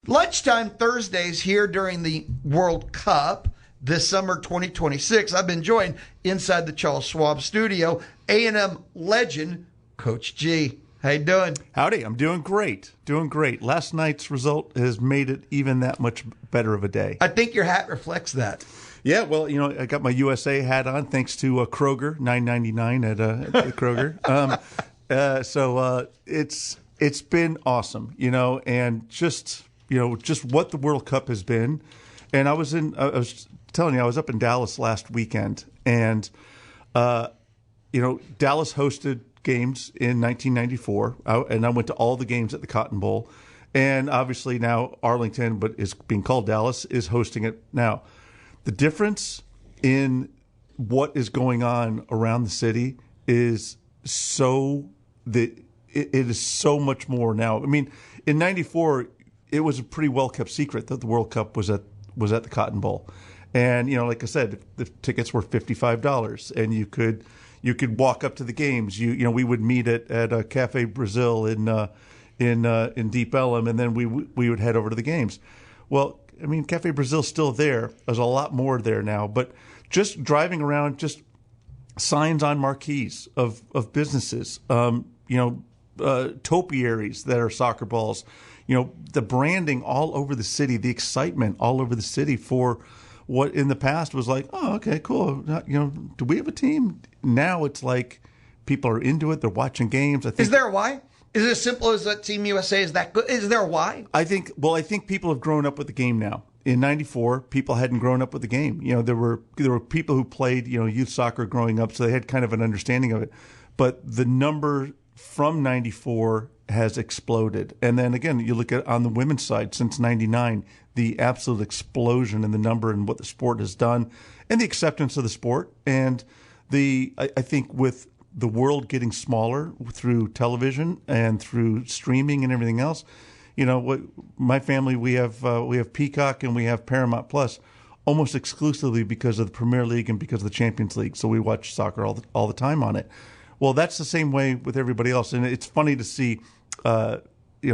Lunchtime Thursdays here during the World Cup this summer 2026. I've been joined inside the Charles Schwab studio, A&M legend, Coach G. How you doing? Howdy, I'm doing great. Doing great. Last night's result has made it even that much better of a day. I think your hat reflects that. Yeah, well, I got my USA hat on thanks to Kroger, $9.99 at Kroger. So it's been awesome, and just what the World Cup has been. And I was telling you, I was up in Dallas last weekend, and Dallas hosted games in 1994, and I went to all the games at the Cotton Bowl. And obviously now Arlington, but is being called Dallas, is hosting it now. The difference in what is going on around the city is it is so much more now. I mean, in 94, it was a pretty well-kept secret that the World Cup was at the Cotton Bowl. And, like I said, the tickets were $55, and you could walk up to the games. We would meet at Cafe Brazil in Deep Ellum, and then we would head over to the games. Well, I mean, Cafe Brazil's still there. There's a lot more there now, but just driving around, just signs on marquees of businesses, topiaries that are soccer balls, the branding all over the city, the excitement all over the city for what in the past was like, oh, okay, cool. Do we have a team? Now it's like people are into it. They're watching games. I think. Is there a why? Is it as simple as that Team USA is that good? Is there a why? I think people have grown up with the game now. In 94, people hadn't grown up with the game. There were people who played, youth soccer growing up, so they had kind of an understanding of it. But the number from 94 has exploded. And then again, you look at on the women's side since 99, the absolute explosion in the number and what the sport has done and the acceptance of the sport. And I think with the world getting smaller through television and through streaming and everything else, my family, we have Peacock and we have Paramount Plus almost exclusively because of the Premier League and because of the Champions League. So we watch soccer all the time on it. Well, that's the same way with everybody else. And it's funny to see,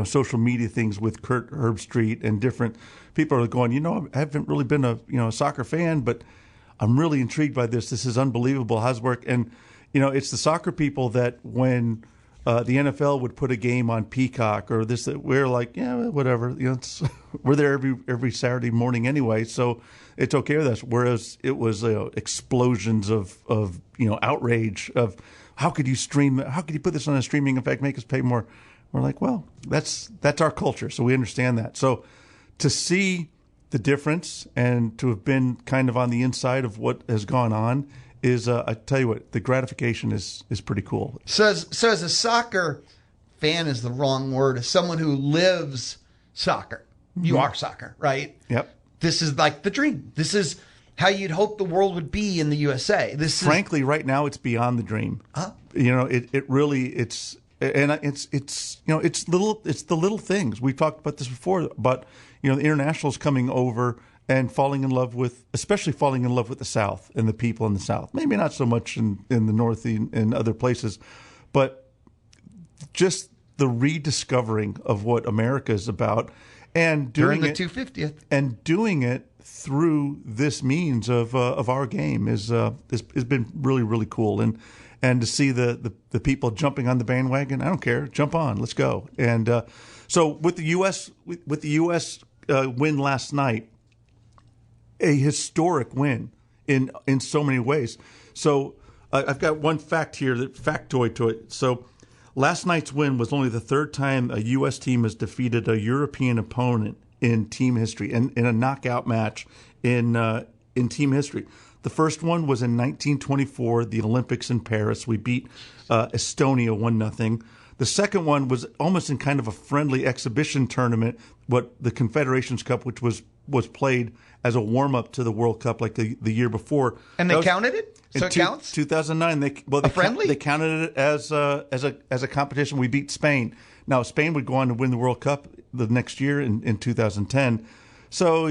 social media things with Kurt Herbstreit and different people are going, I haven't really been a soccer fan, but I'm really intrigued by this. This is unbelievable. How's it work? And, it's the soccer people that when the NFL would put a game on Peacock or this, that we're like, yeah, whatever. We're there every Saturday morning anyway, so it's okay with us. Whereas it was explosions of outrage of how could you stream? How could you put this on a streaming? In fact, make us pay more. We're like, well, that's our culture, so we understand that. So to see the difference and to have been kind of on the inside of what has gone on is, I tell you what, the gratification is pretty cool. So as a soccer fan is the wrong word. As someone who lives soccer, you are soccer, right? Yep. This is like the dream. This is how you'd hope the world would be in the USA. Frankly, right now it's beyond the dream. Huh? It really it's the little things. We've talked about this before, but the internationals coming over and especially falling in love with the South and the people in the South. Maybe not so much in the North and other places, but just the rediscovering of what America is about and doing during the 250th and doing it through this means of our game has been really, really cool. And to see the people jumping on the bandwagon, I don't care, jump on, let's go. And so with the U.S. Win last night, a historic win in so many ways. So I've got one fact here, factoid to it. So last night's win was only the third time a U.S. team has defeated a European opponent in team history, and in a knockout match in team history. The first one was in 1924, the Olympics in Paris. We beat Estonia 1-0. The second one was almost in kind of a friendly exhibition tournament, the Confederations Cup, which was played as a warm-up to the World Cup like the year before. And they counted it? So it counts? 2009. They counted it as a competition. We beat Spain. Now, Spain would go on to win the World Cup the next year in 2010. So,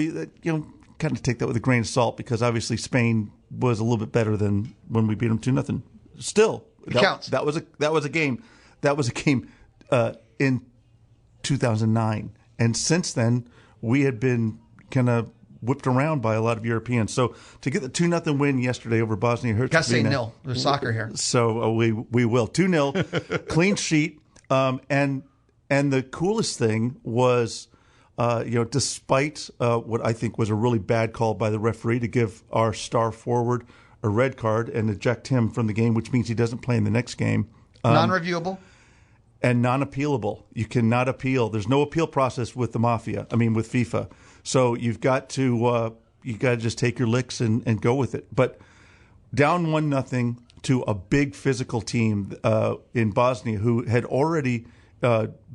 kind of take that with a grain of salt because obviously Spain was a little bit better than when we beat them 2-0. Still, it counts. That was a game. That was a game in 2009. And since then, we had been kind of whipped around by a lot of Europeans. So to get the 2-0 win yesterday over Bosnia-Herzegovina. Got to say nil. There's soccer here. So we will. 2-0, clean sheet. And the coolest thing was, despite what I think was a really bad call by the referee to give our star forward a red card and eject him from the game, which means he doesn't play in the next game. Non-reviewable? And non-appealable. You cannot appeal. There's no appeal process with with FIFA. So you've got to just take your licks and go with it. But down 1-0 to a big physical team in Bosnia who had already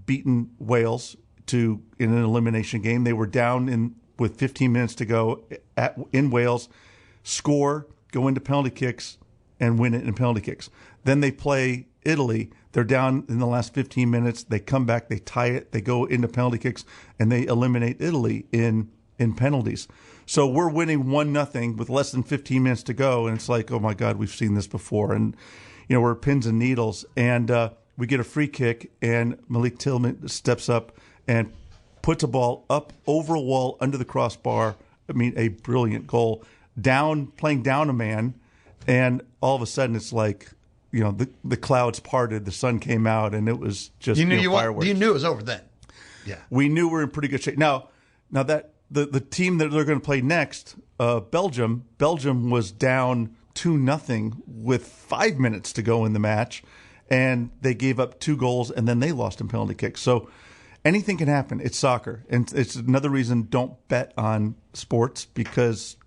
beaten Wales in an elimination game. They were down with 15 minutes to go in Wales, score, go into penalty kicks, and win it in penalty kicks. Then they play Italy. They're down in the last 15 minutes. They come back, they tie it, they go into penalty kicks, and they eliminate Italy in penalties. So we're winning 1-0 with less than 15 minutes to go, and it's like, oh my God, we've seen this before. And we're pins and needles. And we get a free kick, and Malik Tillman steps up and puts a ball up over a wall under the crossbar. I mean, a brilliant goal. Playing down a man, and all of a sudden it's like, the clouds parted, the sun came out, and it was just fireworks. You knew it was over then. Yeah, we knew we were in pretty good shape. Now that the team that they're going to play next, Belgium was down 2-0 with 5 minutes to go in the match, and they gave up 2 goals, and then they lost in penalty kicks. So anything can happen. It's soccer, and it's another reason don't bet on sports because.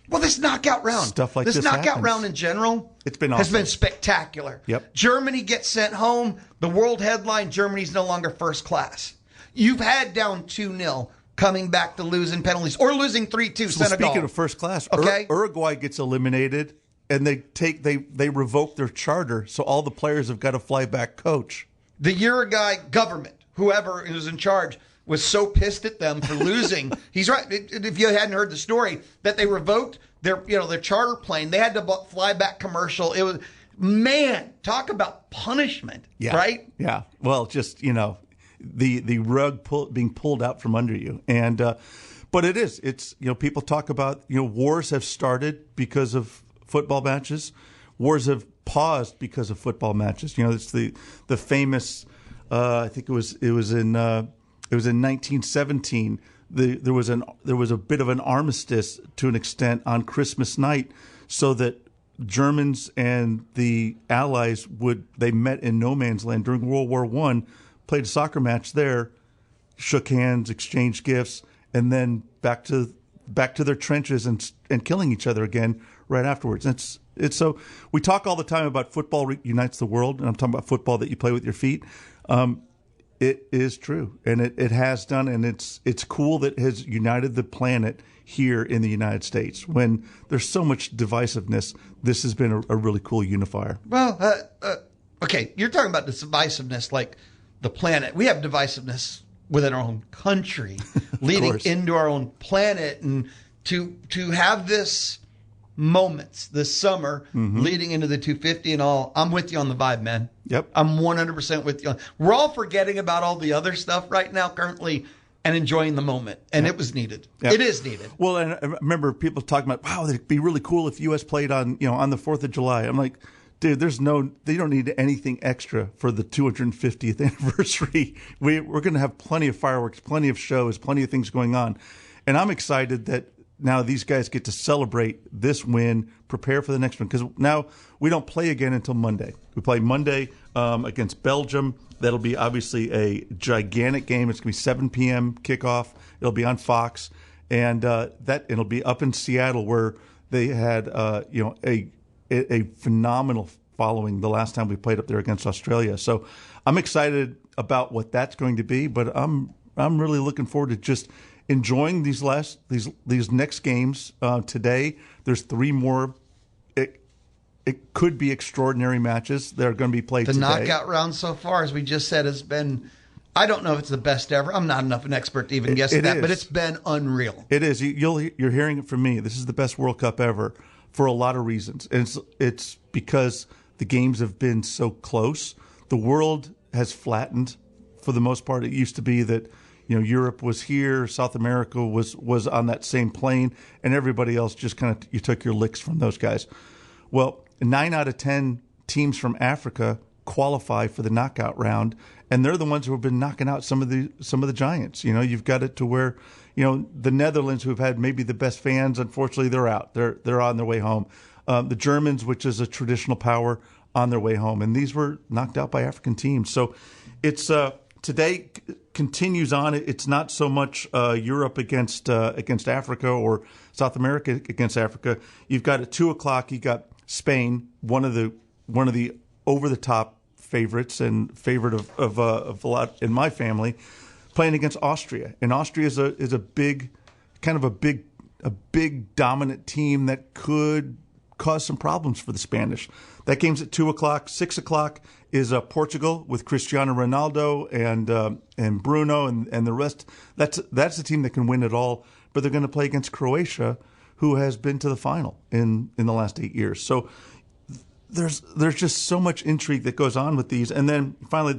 Well, this knockout round, stuff like this knockout happens. round in general, it's been awesome. Has been spectacular. Yep. Germany gets sent home. The world headline: Germany's no longer first class. You've had down 2-0, coming back to losing penalties or losing 3-2. So Senegal. Speaking of first class, okay. Uruguay gets eliminated, and they revoke their charter, so all the players have got to fly back coach. The Uruguay government, whoever is in charge, was so pissed at them for losing. He's right. If you hadn't heard the story, that they revoked their charter plane. They had to fly back commercial. It was, man, talk about punishment, right? Yeah. Well, just, the rug being pulled out from under you. And, but it's, people talk about, wars have started because of football matches. Wars have paused because of football matches. It's the famous, I think it was in 1917. There was a bit of an armistice to an extent on Christmas night, so that Germans and the Allies they met in no man's land during World War I, played a soccer match there, shook hands, exchanged gifts, and then back to their trenches and killing each other again right afterwards. It's so we talk all the time about football unites the world, and I'm talking about football that you play with your feet. It is true, and it has done, and it's cool that it has united the planet here in the United States. When there's so much divisiveness, this has been a really cool unifier. Well, okay, you're talking about this divisiveness like the planet. We have divisiveness within our own country, leading into our own planet, and to have this moments this summer leading into the 250 and all. I'm with you on the vibe, man. Yep. I'm 100% with you. We're all forgetting about all the other stuff right now currently and enjoying the moment. And it was needed. Yep. It is needed. Well, and I remember people talking about, wow, it'd be really cool if U.S. played on the 4th of July. I'm like, dude, they don't need anything extra for the 250th anniversary. We're going to have plenty of fireworks, plenty of shows, plenty of things going on. And I'm excited that now these guys get to celebrate this win, prepare for the next one, because now we don't play again until Monday. We play Monday against Belgium. That'll be obviously a gigantic game. It's going to be 7 p.m. kickoff. It'll be on Fox, and it'll be up in Seattle, where they had a phenomenal following the last time we played up there against Australia. So I'm excited about what that's going to be, but I'm really looking forward to just enjoying these next games. Today, there's 3 more. It could be extraordinary matches that are going to be played today. The knockout round so far, as we just said, has been, I don't know if it's the best ever. I'm not enough an expert to even guess at that, but it's been unreal. It is. You're hearing it from me. This is the best World Cup ever for a lot of reasons. And it's because the games have been so close. The world has flattened for the most part. It used to be that Europe was here, South America was on that same plane, and everybody else just kind of you took your licks from those guys. Well, 9 out of 10 teams from Africa qualify for the knockout round, and they're the ones who have been knocking out some of the giants. You've got it to where the Netherlands, who've had maybe the best fans, unfortunately they're out. They're on their way home. The Germans, which is a traditional power, on their way home, and these were knocked out by African teams. So it's today continues on. It's not so much Europe against Africa or South America against Africa. You've got at 2:00. You got Spain, one of the over the top favorites and favorite of a lot in my family, playing against Austria. And Austria is a big dominant team that could cause some problems for the Spanish. That game's at 2:00. 6:00 is Portugal with Cristiano Ronaldo and Bruno and the rest. That's a team that can win it all, but they're going to play against Croatia, who has been to the final in the last 8 years. So there's just so much intrigue that goes on with these. And then finally,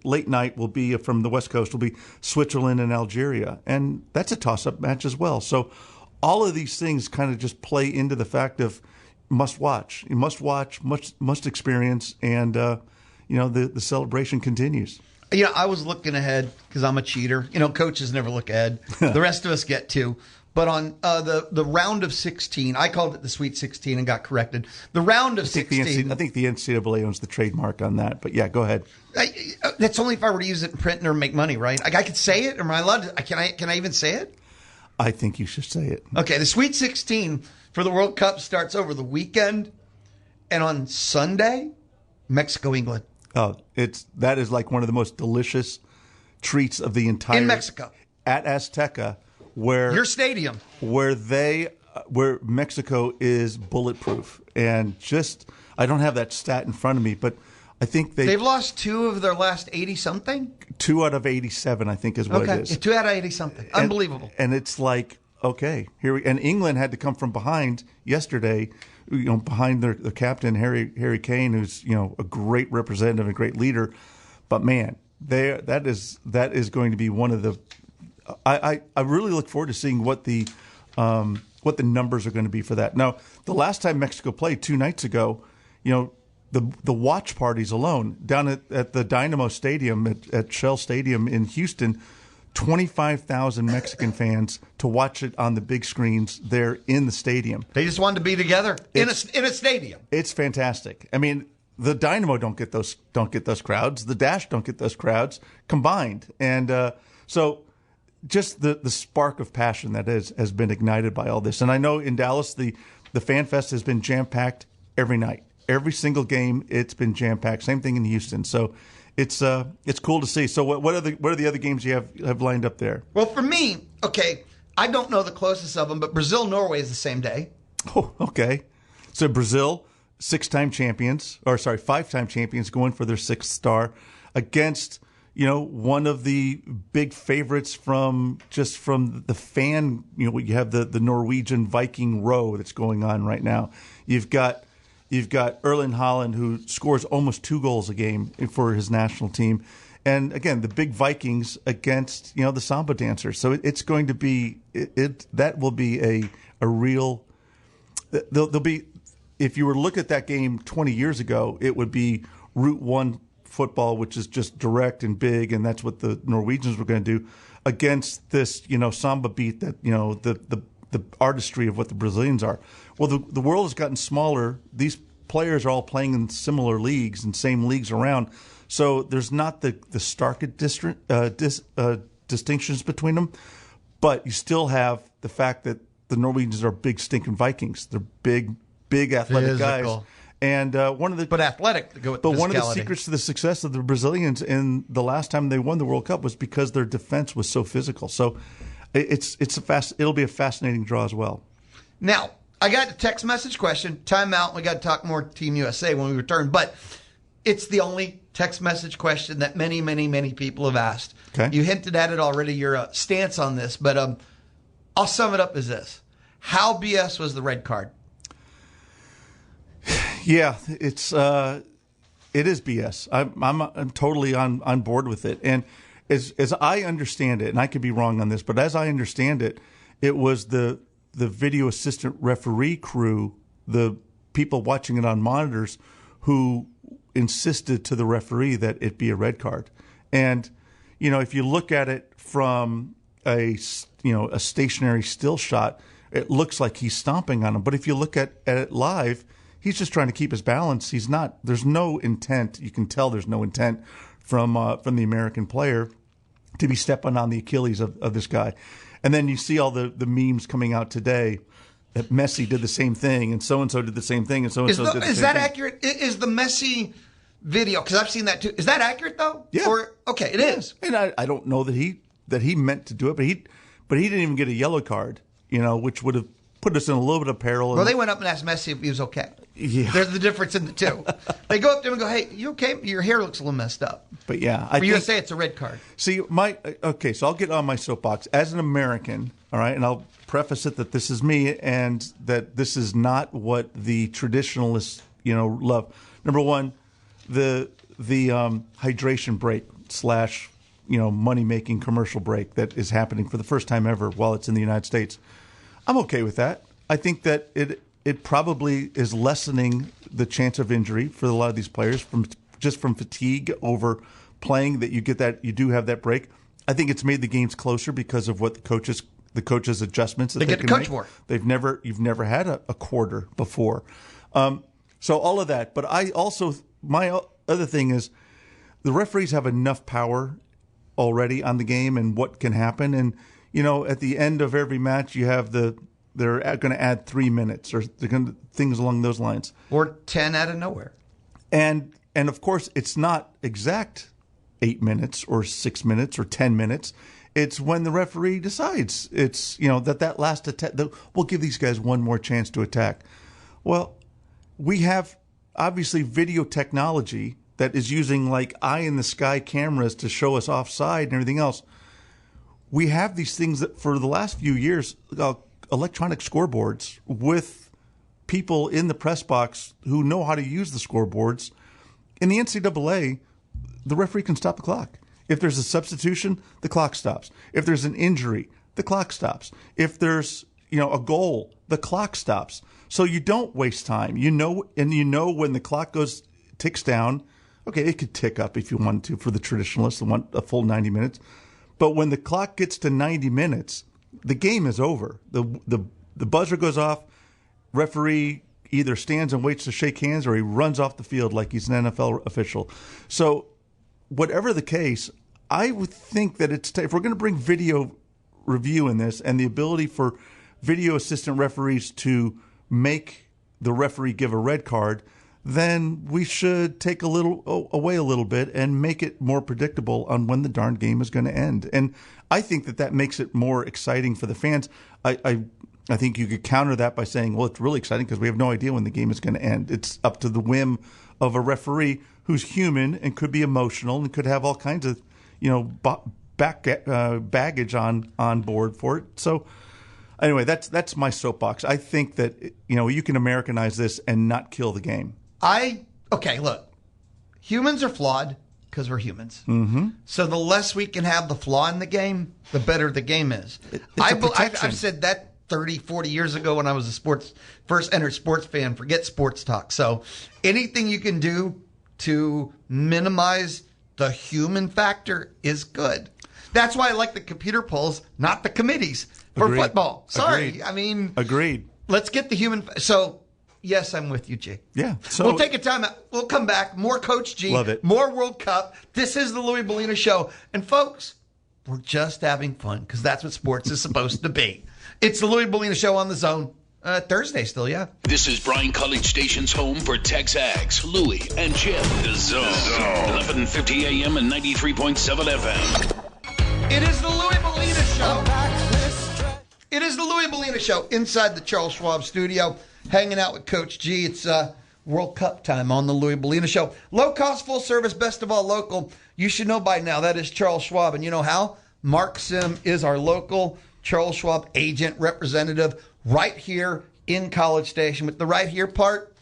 late night will be from the West Coast will be Switzerland and Algeria, and that's a toss-up match as well. So all of these things kind of just play into the fact of must watch. You must watch, must experience, and the celebration continues. I was looking ahead because I'm a cheater. Coaches never look ahead. The rest of us get to. But on the round of 16, I called it the Sweet 16 and got corrected. The round of 16. I think the NCAA owns the trademark on that. But yeah, go ahead. That's only if I were to use it in print or make money, right? I could say it. Am I allowed to? Can I even say it? I think you should say it. Okay, the Sweet 16 for the World Cup starts over the weekend, and on Sunday, Mexico, England. Oh, that is like one of the most delicious treats of the entire in Mexico at Azteca, where your stadium, where Mexico is bulletproof, and I don't have that stat in front of me, but I think they've lost 2 of their last 80 something. 2 out of 87, I think, is what it is. 2 out of 80 something, unbelievable. And it's like, okay, and England had to come from behind yesterday. Behind their captain Harry Kane, who's a great representative, a great leader, but man, that is going to be one of the. I really look forward to seeing what the numbers are going to be for that. Now, the last time Mexico played 2 nights ago, the watch parties alone down at the Dynamo Stadium at Shell Stadium in Houston. 25,000 Mexican fans to watch it on the big screens there in the stadium. They just wanted to be together in a stadium. It's fantastic. I mean, the Dynamo don't get those crowds. The Dash don't get those crowds combined. And so just the spark of passion that has been ignited by all this. And I know in Dallas the Fan Fest has been jam-packed every night. Every single game, it's been jam-packed. Same thing in Houston. So it's cool to see. So what are the other games you have lined up there? Well, for me, okay, I don't know the closest of them, but Brazil-Norway is the same day. Oh, okay. So Brazil, 5-time champions, going for their 6th star against one of the big favorites from the fan. You have the Norwegian Viking row that's going on right now. You've got Erling Haaland, who scores almost 2 goals a game for his national team. And again, the big Vikings against, the Samba dancers. So it's going to be, that will be a real, there'll be, if you were to look at that game 20 years ago, it would be Route 1 football, which is just direct and big. And that's what the Norwegians were going to do against this, Samba beat that, the artistry of what the Brazilians are. Well, the world has gotten smaller. These players are all playing in similar leagues and same leagues around. So there's not the stark distinctions between them. But you still have the fact that the Norwegians are big stinking Vikings. They're big athletic guys. And but athletic to go with but one of the secrets to the success of the Brazilians in the last time they won the World Cup was because their defense was so physical. So it'll be a fascinating draw as well. Now, I got a text message question. Timeout. We got to talk more Team USA when we return. But it's the only text message question that many, many, many people have asked. Okay. You hinted at it already, your stance on this. But I'll sum it up as this. How BS was the red card? Yeah, it is BS. I'm totally on board with it. And as I understand it, and I could be wrong on this, but as I understand it, it was the video assistant referee crew, the people watching it on monitors, who insisted to the referee that it be a red card. And, if you look at it from a stationary still shot, it looks like he's stomping on him. But if you look at it live, he's just trying to keep his balance. He's not. There's no intent. You can tell there's no intent from the American player to be stepping on the Achilles of this guy. And then you see all the memes coming out today that Messi did the same thing, and so did the same thing, and so did the same thing. Is that accurate? Is the Messi video, because I've seen that too, is that accurate though? Yeah. Okay, it is. And I don't know that he meant to do it, but he didn't even get a yellow card, which would have put us in a little bit of peril. Well, they went up and asked Messi if he was okay. Yeah. There's the difference in the two. They go up to him and go, "Hey, you okay? Your hair looks a little messed up." But yeah, you're going to say it's a red card. See, so I'll get on my soapbox as an American, all right, and I'll preface it that this is me and that this is not what the traditionalists, love. Number one, the hydration break / money-making commercial break that is happening for the first time ever while it's in the United States. I'm okay with that. I think that it probably is lessening the chance of injury for a lot of these players from fatigue over playing, that you do have that break. I think it's made the games closer because of what the coaches adjustments that they get can to coach make. more. You've never had a quarter before. So all of that. But my other thing is the referees have enough power already on the game and what can happen. And, at the end of every match, you have they're going to add 3 minutes or they're going to things along those lines. Or 10 out of nowhere. And of course, it's not exact 8 minutes or 6 minutes or 10 minutes. It's when the referee decides it's, that last attack, we'll give these guys one more chance to attack. Well, we have obviously video technology that is using like eye in the sky cameras to show us offside and everything else. We have these things that for the last few years, electronic scoreboards with people in the press box who know how to use the scoreboards. In the NCAA, the referee can stop the clock. If there's a substitution, the clock stops. If there's an injury, the clock stops. If there's a goal, the clock stops. So you don't waste time. When the clock ticks down. Okay, it could tick up if you wanted to for the traditionalists that want a full 90 minutes. But when the clock gets to 90 minutes, the game is over. The buzzer goes off. Referee either stands and waits to shake hands or he runs off the field like he's an NFL official. So whatever the case, I would think that if we're going to bring video review in this and the ability for video assistant referees to make the referee give a red card, then we should take away a little bit and make it more predictable on when the darn game is going to end. And I think that makes it more exciting for the fans. I think you could counter that by saying, well, it's really exciting because we have no idea when the game is going to end. It's up to the whim of a referee who's human and could be emotional and could have all kinds of, baggage on board for it. So anyway, that's my soapbox. I think that, you can Americanize this and not kill the game. Look, humans are flawed because we're humans. Mm-hmm. So the less we can have the flaw in the game, the better the game is. I've said that 30, 40 years ago when I was first entered sports fan, forget sports talk. So anything you can do to minimize the human factor is good. That's why I like the computer polls, not the committees for Agreed. Football. Sorry. Agreed. Agreed. Let's get the human. So, yes, I'm with you, G. Yeah. So we'll take a time out. We'll come back. More Coach G. Love it. More World Cup. This is the Louie Bellina Show. And, folks, we're just having fun because that's what sports is supposed to be. It's the Louie Bellina Show on the Zone. Thursday still, yeah. This is Bryan College Station's home for Texags, Louie, and Jim. The Zone. 1150 AM and 93.7 FM. It is the Louie Bellina Show. It is the Louie Bellina Show inside the Charles Schwab studio, hanging out with Coach G. It's World Cup time on the Louie Bellina Show. Low cost, full service, best of all local. You should know by now that is Charles Schwab. And you know how? Mark Sim is our local Charles Schwab agent representative right here in College Station. With the right here part,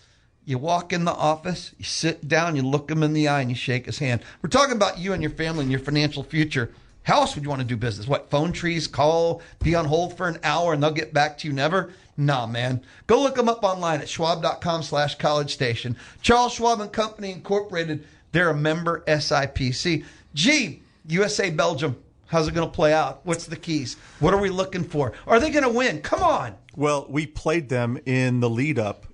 You walk in the office, you sit down, you look him in the eye, and you shake his hand. We're talking about you and your family and your financial future. How else would you want to do business? What, phone trees, call, be on hold for an hour, and they'll get back to you never? Nah, man. Go look them up online at schwab.com/College Station. Charles Schwab and Company Incorporated, they're a member SIPC. Gee, USA, Belgium, how's it going to play out? What's the keys? What are we looking for? Are they going to win? Come on. Well, we played them in the lead up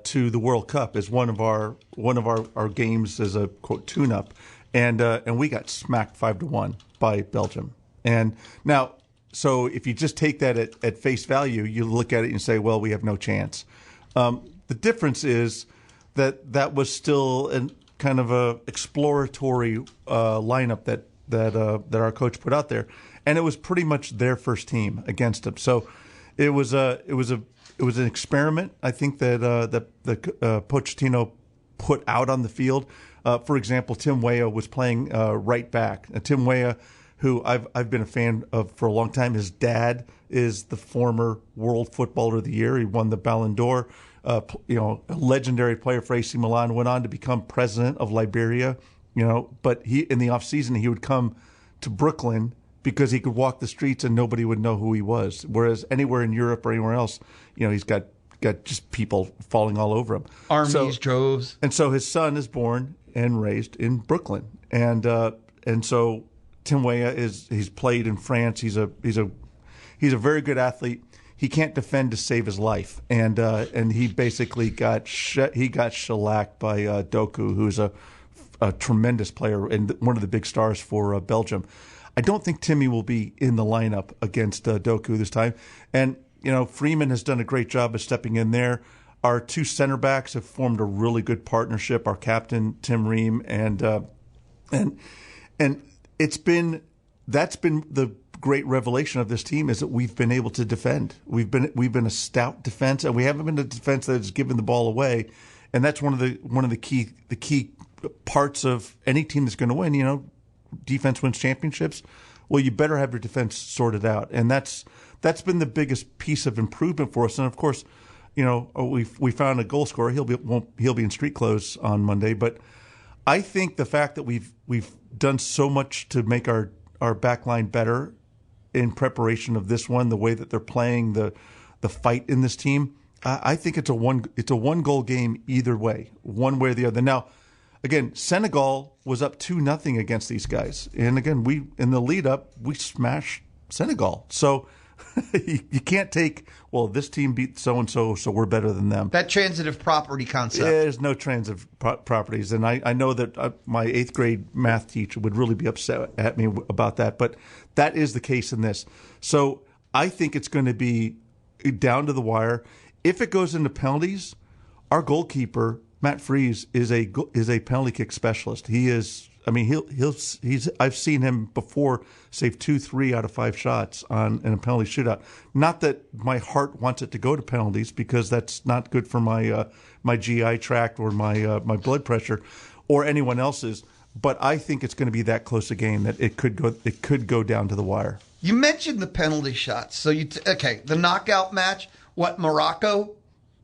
to the World Cup as one of our games as a quote tune-up, and we got smacked 5-1 by Belgium. And now, so if you just take that at face value, you look at it and say, well, we have no chance. The difference is that was still kind of a exploratory lineup that our coach put out there, and it was pretty much their first team against them. So it was an experiment, I think, that Pochettino put out on the field. For example, Tim Weah was playing right back. Tim Weah, who I've been a fan of for a long time. His dad is the former World Footballer of the Year. He won the Ballon d'Or. A legendary player for AC Milan. Went on to become president of Liberia. But in the off season he would come to Brooklyn because he could walk the streets and nobody would know who he was. Whereas anywhere in Europe or anywhere else, he's got just people falling all over him. Armies, droves. And so his son is born and raised in Brooklyn. And so Tim Weah he's played in France. He's a very good athlete. He can't defend to save his life. And he basically got shellacked by Doku, who's a tremendous player and one of the big stars for Belgium. I don't think Timmy will be in the lineup against Doku this time. And, Freeman has done a great job of stepping in there. Our two center backs have formed a really good partnership. Our captain, Tim Ream, and that's been the great revelation of this team is that we've been able to defend. We've been a stout defense, and we haven't been a defense that has given the ball away. And that's one of the key parts of any team that's going to win. Defense wins championships. Well, you better have your defense sorted out, and that's been the biggest piece of improvement for us. And of course, we found a goal scorer. He'll be in street clothes on Monday. But I think the fact that we've done so much to make our back line better in preparation of this one, the way that they're playing the fight in this team, I think it's a one goal game either way, one way or the other. Now, again, Senegal was up 2-0 against these guys, and again, in the lead up we smashed Senegal. So you can't take, well, this team beat so and so we're better than them. That transitive property concept. There's no transitive properties, and I know that my 8th grade math teacher would really be upset at me about that, but that is the case in this. So I think it's going to be down to the wire. If it goes into penalties, our goalkeeper Matt Freese is a penalty kick specialist. He is. I mean, I've seen him before save 2-3 out of 5 shots in a penalty shootout. Not that my heart wants it to go to penalties, because that's not good for my GI tract or my blood pressure or anyone else's. But I think it's going to be that close a game that it could go down to the wire. You mentioned the penalty shots. So the knockout match. What, Morocco?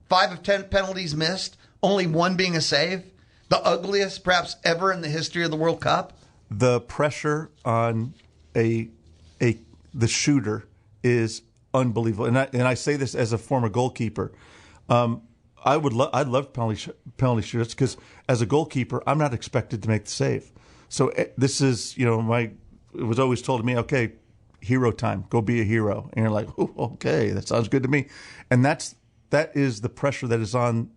5 of 10 penalties missed, only 1 being a save. The ugliest, perhaps, ever in the history of the World Cup? The pressure on the shooter is unbelievable. And I say this as a former goalkeeper. I'd love penalty shooters, because as a goalkeeper, I'm not expected to make the save. So this is, it was always told to me, okay, hero time, go be a hero. And you're like, oh, okay, that sounds good to me. And that is the pressure that is on,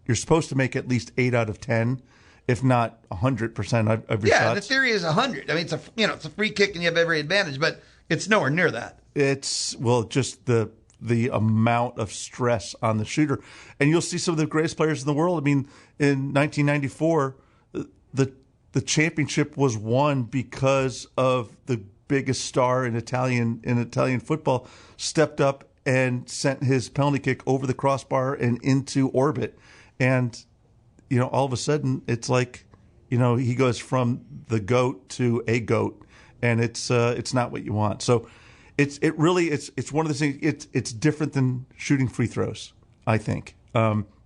you're supposed to make at least 8 out of 10, if not 100% of your shots. Yeah, the theory is 100. I mean, it's a free kick and you have every advantage, but it's nowhere near that. It's just the amount of stress on the shooter, and you'll see some of the greatest players in the world. I mean, in 1994, the championship was won because of the biggest star in Italian football stepped up and sent his penalty kick over the crossbar and into orbit. And, all of a sudden it's like, he goes from the GOAT to a GOAT, and it's not what you want. So it's one of the things, it's different than shooting free throws, I think.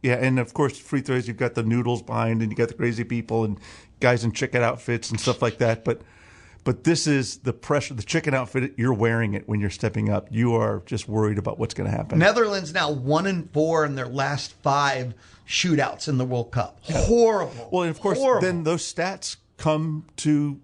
Yeah, and of course, free throws, you've got the noodles behind, and you got the crazy people and guys in chicken outfits and stuff like that. But this is the pressure. The chicken outfit, you're wearing it when you're stepping up. You are just worried about what's going to happen. Netherlands now 1-4 in their last 5 shootouts in the World Cup. Horrible. Well, and of course, then those stats come to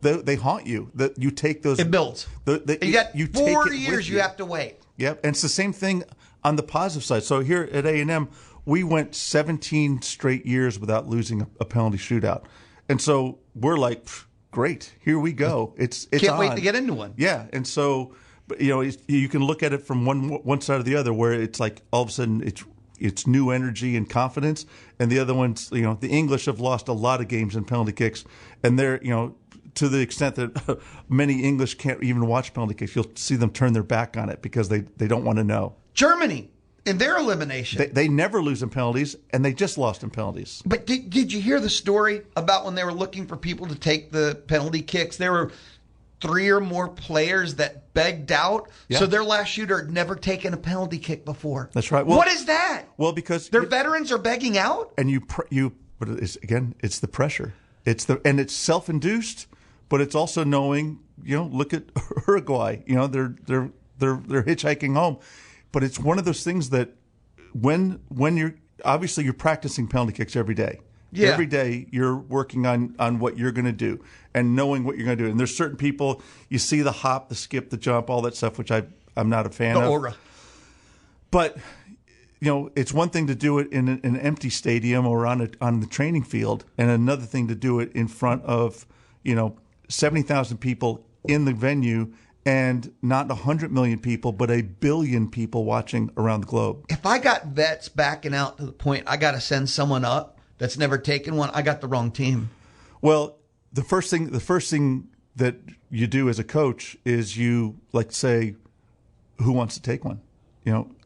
they haunt you. That you take those. It builds. You got 4 years you have to wait. Yep, and it's the same thing on the positive side. So here at A&M, we went 17 straight years without losing a penalty shootout, and so we're like, great, here we go. It's can't on. wait to get into one. Yeah, and so you can look at it from one side or the other, where it's like all of a sudden it's new energy and confidence, and the other ones, the English have lost a lot of games in penalty kicks, and they're to the extent that many English can't even watch penalty kicks. You'll see them turn their back on it because they don't want to know. Germany, in their elimination. They never lose in penalties, and they just lost in penalties. But did you hear the story about when they were looking for people to take the penalty kicks? There were 3 or more players that begged out. Yeah. So their last shooter had never taken a penalty kick before. That's right. Well, what is that? Well, because their veterans are begging out? And but it's the pressure. And it's self-induced, but it's also knowing, look at Uruguay, they're hitchhiking home. But it's one of those things that when you're practicing penalty kicks every day. Yeah. Every day you're working on what you're going to do and knowing what you're going to do. And there's certain people, you see the hop, the skip, the jump, all that stuff, which I'm not a fan of. The aura. But it's one thing to do it in an empty stadium or on the training field, and another thing to do it in front of 70,000 people in the venue, and not 100 million people, but 1 billion people watching around the globe. If I got vets backing out to the point I got to send someone up that's never taken one, I got the wrong team. Well, the first thing that you do as a coach is you say, who wants to take one?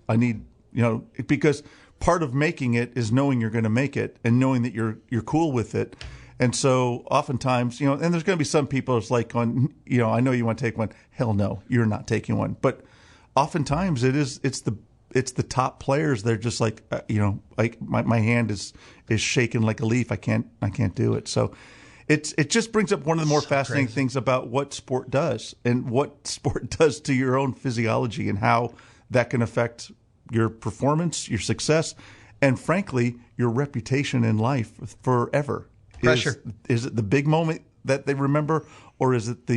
I need, because part of making it is knowing you're going to make it and knowing that you're cool with it. And so oftentimes, and there's going to be some people it's like I know you want to take one. Hell no, you're not taking one. But oftentimes it's the top players. They're just like, like my hand is shaking like a leaf. I can't do it. So it just brings up one of the more fascinating things about what sport does and what sport does to your own physiology and how that can affect your performance, your success, and frankly, your reputation in life forever. Pressure. Is it the big moment that they remember, or is it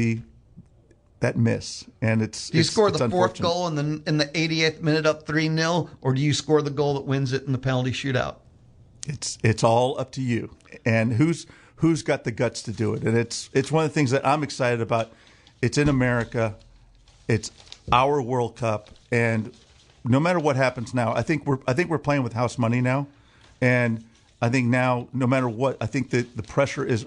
that miss? And do you score the fourth goal in the 88th minute up 3-0, or do you score the goal that wins it in the penalty shootout? It's all up to you, and who's got the guts to do it. And it's one of the things that I'm excited about. It's in America. It's our World Cup, and no matter what happens now, I think we're playing with house money now, and I think now, no matter what, I think that the pressure is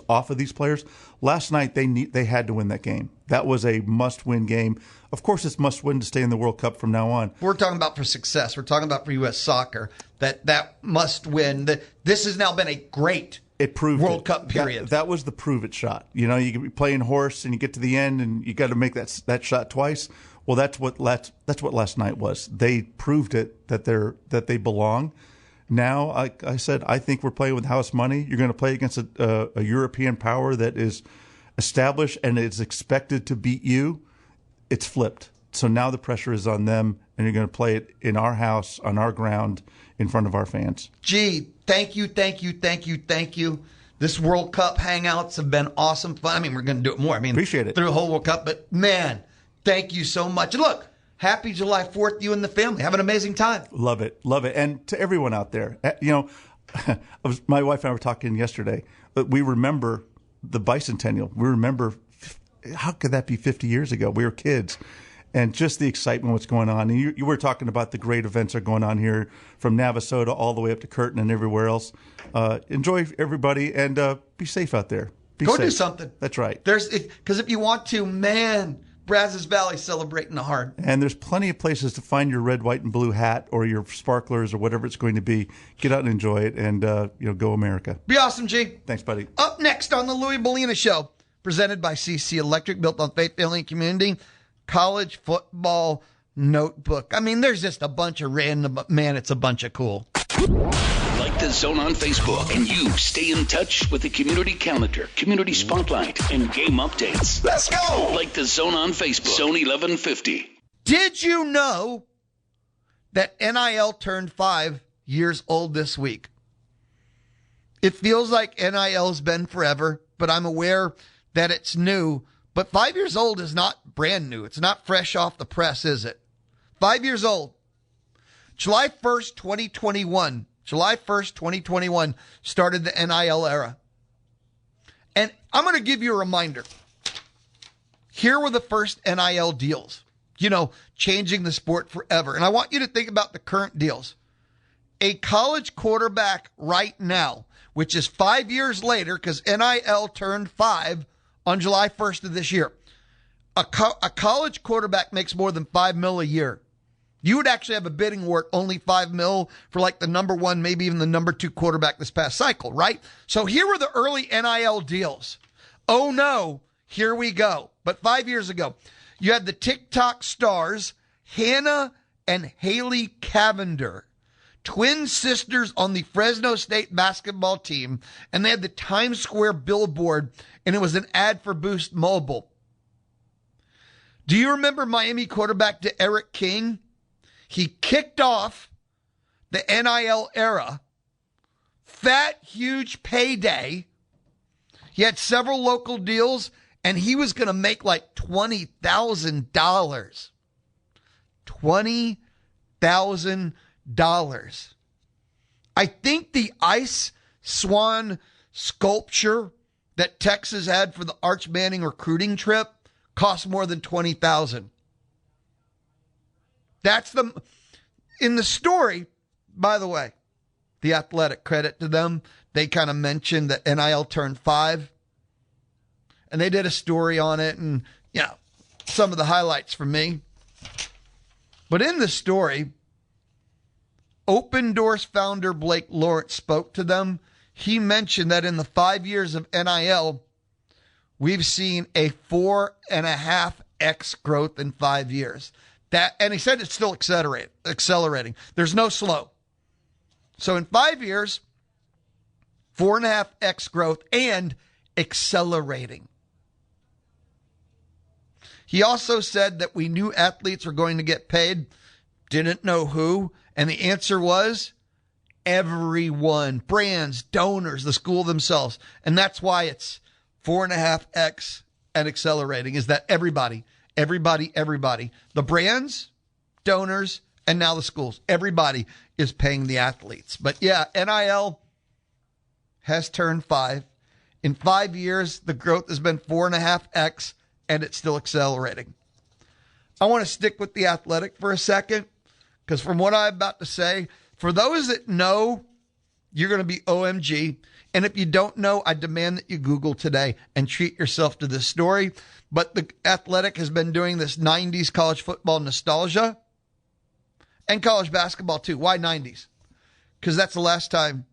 off of these players. Last night, they had to win that game. That was a must-win game. Of course, it's must-win to stay in the World Cup from now on. We're talking about for success. We're talking about for U.S. soccer, that must-win. This has now been a great World Cup period. That was the prove-it shot. You could be playing horse, and you get to the end, and you got to make that shot twice. Well, that's what last night was. They proved it that they belong. Now, like I said, I think we're playing with house money. You're going to play against a European power that is established and is expected to beat you. It's flipped. So now the pressure is on them, and you're going to play it in our house, on our ground, in front of our fans. Gee, thank you. This World Cup hangouts have been awesome fun. I mean, we're going to do it more. Appreciate it. Through the whole World Cup. But, man, thank you so much. And look, happy July 4th, you and the family. Have an amazing time. Love it. And to everyone out there, my wife and I were talking yesterday, but we remember the bicentennial. We remember, how could that be 50 years ago? We were kids. And just the excitement, what's going on. And you were talking about the great events that are going on here from Navasota all the way up to Curtin and everywhere else. Enjoy, everybody, and be safe out there. Go do something. That's right. Because if you want to, man, Brazos Valley celebrating the hard. And there's plenty of places to find your red, white, and blue hat or your sparklers or whatever it's going to be. Get out and enjoy it, and go America. Be awesome, G. Thanks, buddy. Up next on the Louie Bellina Show, presented by CC Electric, built on faith, family, and community. College football Notebook. I mean, there's just a bunch of random, but man, it's a bunch of cool. Like the Zone on Facebook, and you stay in touch with the community calendar, community spotlight, and game updates. Let's go! Like the Zone on Facebook, Zone 1150. Did you know that NIL turned 5 years old this week? It feels like NIL's been forever, but I'm aware that it's new. But 5 years old is not brand new. It's not fresh off the press, is it? 5 years old. July 1st, 2021. July 1st, 2021 started the NIL era. And I'm going to give you a reminder. Here were the first NIL deals. You know, changing the sport forever. And I want you to think about the current deals. A college quarterback right now, which is 5 years later, because NIL turned 5 on July 1st of this year. A college quarterback makes more than $5 million a year. You would actually have a bidding war at only $5 million for like the number one, maybe even the number two quarterback this past cycle, right? So here were the early NIL deals. Oh no, here we go. But 5 years ago, you had the TikTok stars, Hannah and Haley Cavender, twin sisters on the Fresno State basketball team, and they had the Times Square billboard, and it was an ad for Boost Mobile. Do you remember Miami quarterback D'Eriq King? He kicked off the NIL era. Fat, huge payday. He had several local deals, and he was going to make like $20,000. $20,000. I think the ice swan sculpture that Texas had for the Arch Manning recruiting trip cost more than $20,000. That's in the story, by the way, the Athletic, credit to them. They kind of mentioned that NIL turned 5 and they did a story on it and, you know, some of the highlights for me. But in the story, Open Doors founder Blake Lawrence spoke to them. He mentioned that in the 5 years of NIL, we've seen a 4.5x growth in 5 years. And he said it's still accelerating. There's no slow. So in 5 years, 4.5x growth and accelerating. He also said that we knew athletes were going to get paid, didn't know who, and the answer was everyone, brands, donors, the school themselves. And that's why it's 4.5x and accelerating, is that everybody. The brands, donors, and now the schools. Everybody is paying the athletes. But yeah, NIL has turned 5. In 5 years, the growth has been 4.5x, and it's still accelerating. I want to stick with the Athletic for a second, because from what I'm about to say, for those that know, you're going to be OMG. And if you don't know, I demand that you Google today and treat yourself to this story. But the Athletic has been doing this 90s college football nostalgia and college basketball too. Why 90s? Because that's the last time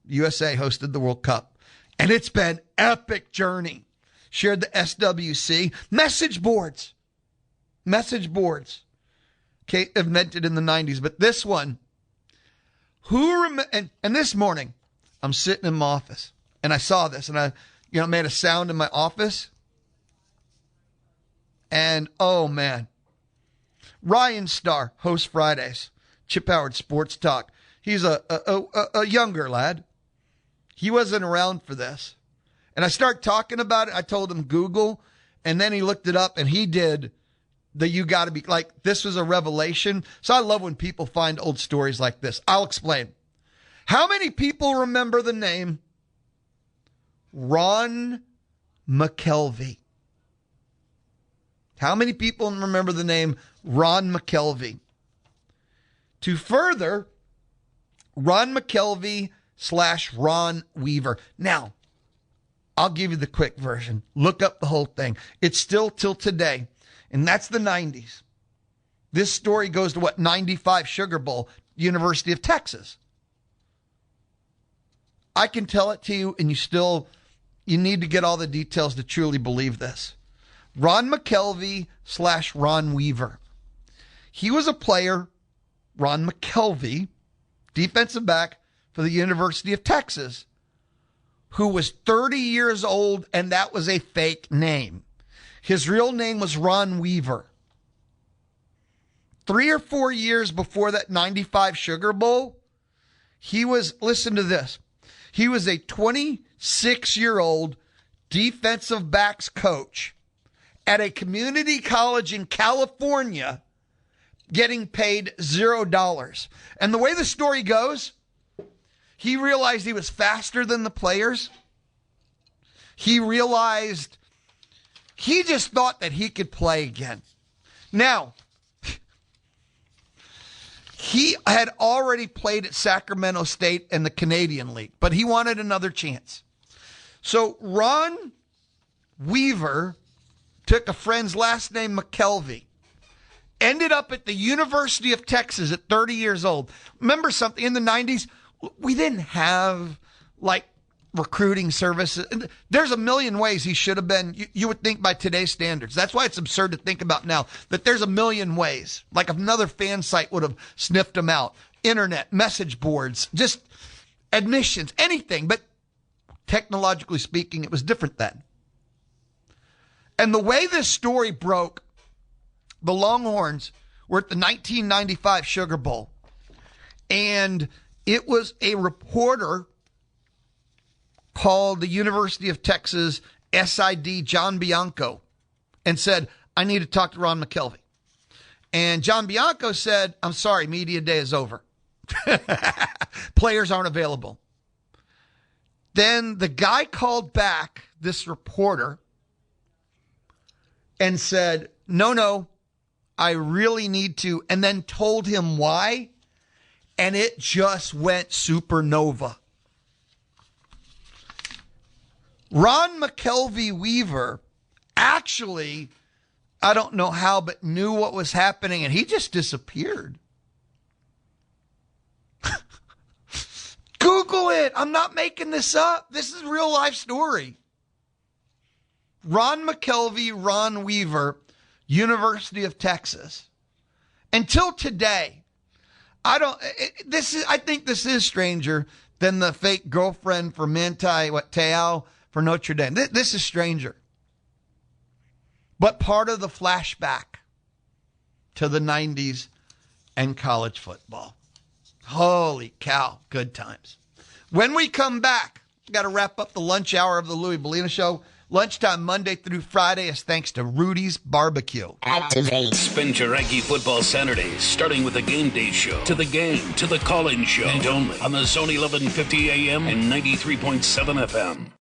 USA hosted the World Cup. And it's been epic journey. Shared the SWC. Message boards. Okay, invented in the 90s. But this one, and this morning, I'm sitting in my office and I saw this and I made a sound in my office. And oh man, Ryan Starr hosts Fridays, Chip Howard Sports Talk. He's a younger lad. He wasn't around for this. And I start talking about it. I told him Google, and then he looked it up and he did the you got to be like, this was a revelation. So I love when people find old stories like this. I'll explain. How many people remember the name Ron McKelvey? How many people remember the name Ron McKelvey? To further, Ron McKelvey / Ron Weaver. Now, I'll give you the quick version. Look up the whole thing. It's still till today, and that's the 90s. This story goes to 95 Sugar Bowl, University of Texas. I can tell it to you, and you need to get all the details to truly believe this. Ron McKelvey / Ron Weaver. He was a player, Ron McKelvey, defensive back for the University of Texas, who was 30 years old, and that was a fake name. His real name was Ron Weaver. 3 or 4 years before that 95 Sugar Bowl, he was, listen to this, he was a 26-year-old defensive backs coach at a community college in California, getting paid $0. And the way the story goes, he realized he was faster than the players. He realized he just thought that he could play again. Now, he had already played at Sacramento State in the Canadian League, but he wanted another chance. So Ron Weaver took a friend's last name, McKelvey, ended up at the University of Texas at 30 years old. Remember something, in the 90s, we didn't have like recruiting services. There's a million ways he should have been, you would think by today's standards. That's why it's absurd to think about now that there's a million ways. Like another fan site would have sniffed him out. Internet, message boards, just admissions, anything. But technologically speaking, it was different then. And the way this story broke, the Longhorns were at the 1995 Sugar Bowl. And it was a reporter called the University of Texas SID John Bianco and said, I need to talk to Ron McKelvey. And John Bianco said, I'm sorry, media day is over. Players aren't available. Then the guy called back, this reporter, and said, no, I really need to, and then told him why, and it just went supernova. Ron McKelvey Weaver actually, I don't know how, but knew what was happening, and he just disappeared. Google it. I'm not making this up. This is a real life story. Ron McKelvey, Ron Weaver, University of Texas. Until today, I think this is stranger than the fake girlfriend for Te'o for Notre Dame. This is stranger. But part of the flashback to the 90s and college football. Holy cow, good times. When we come back, got to wrap up the lunch hour of the Louie Bellina Show. Lunchtime Monday through Friday is thanks to Rudy's Barbecue. Activate. Spin your Aggie football Saturdays, starting with the game day show, to the game, to the call-in show, and only on the Zone 1150 AM and 93.7 FM.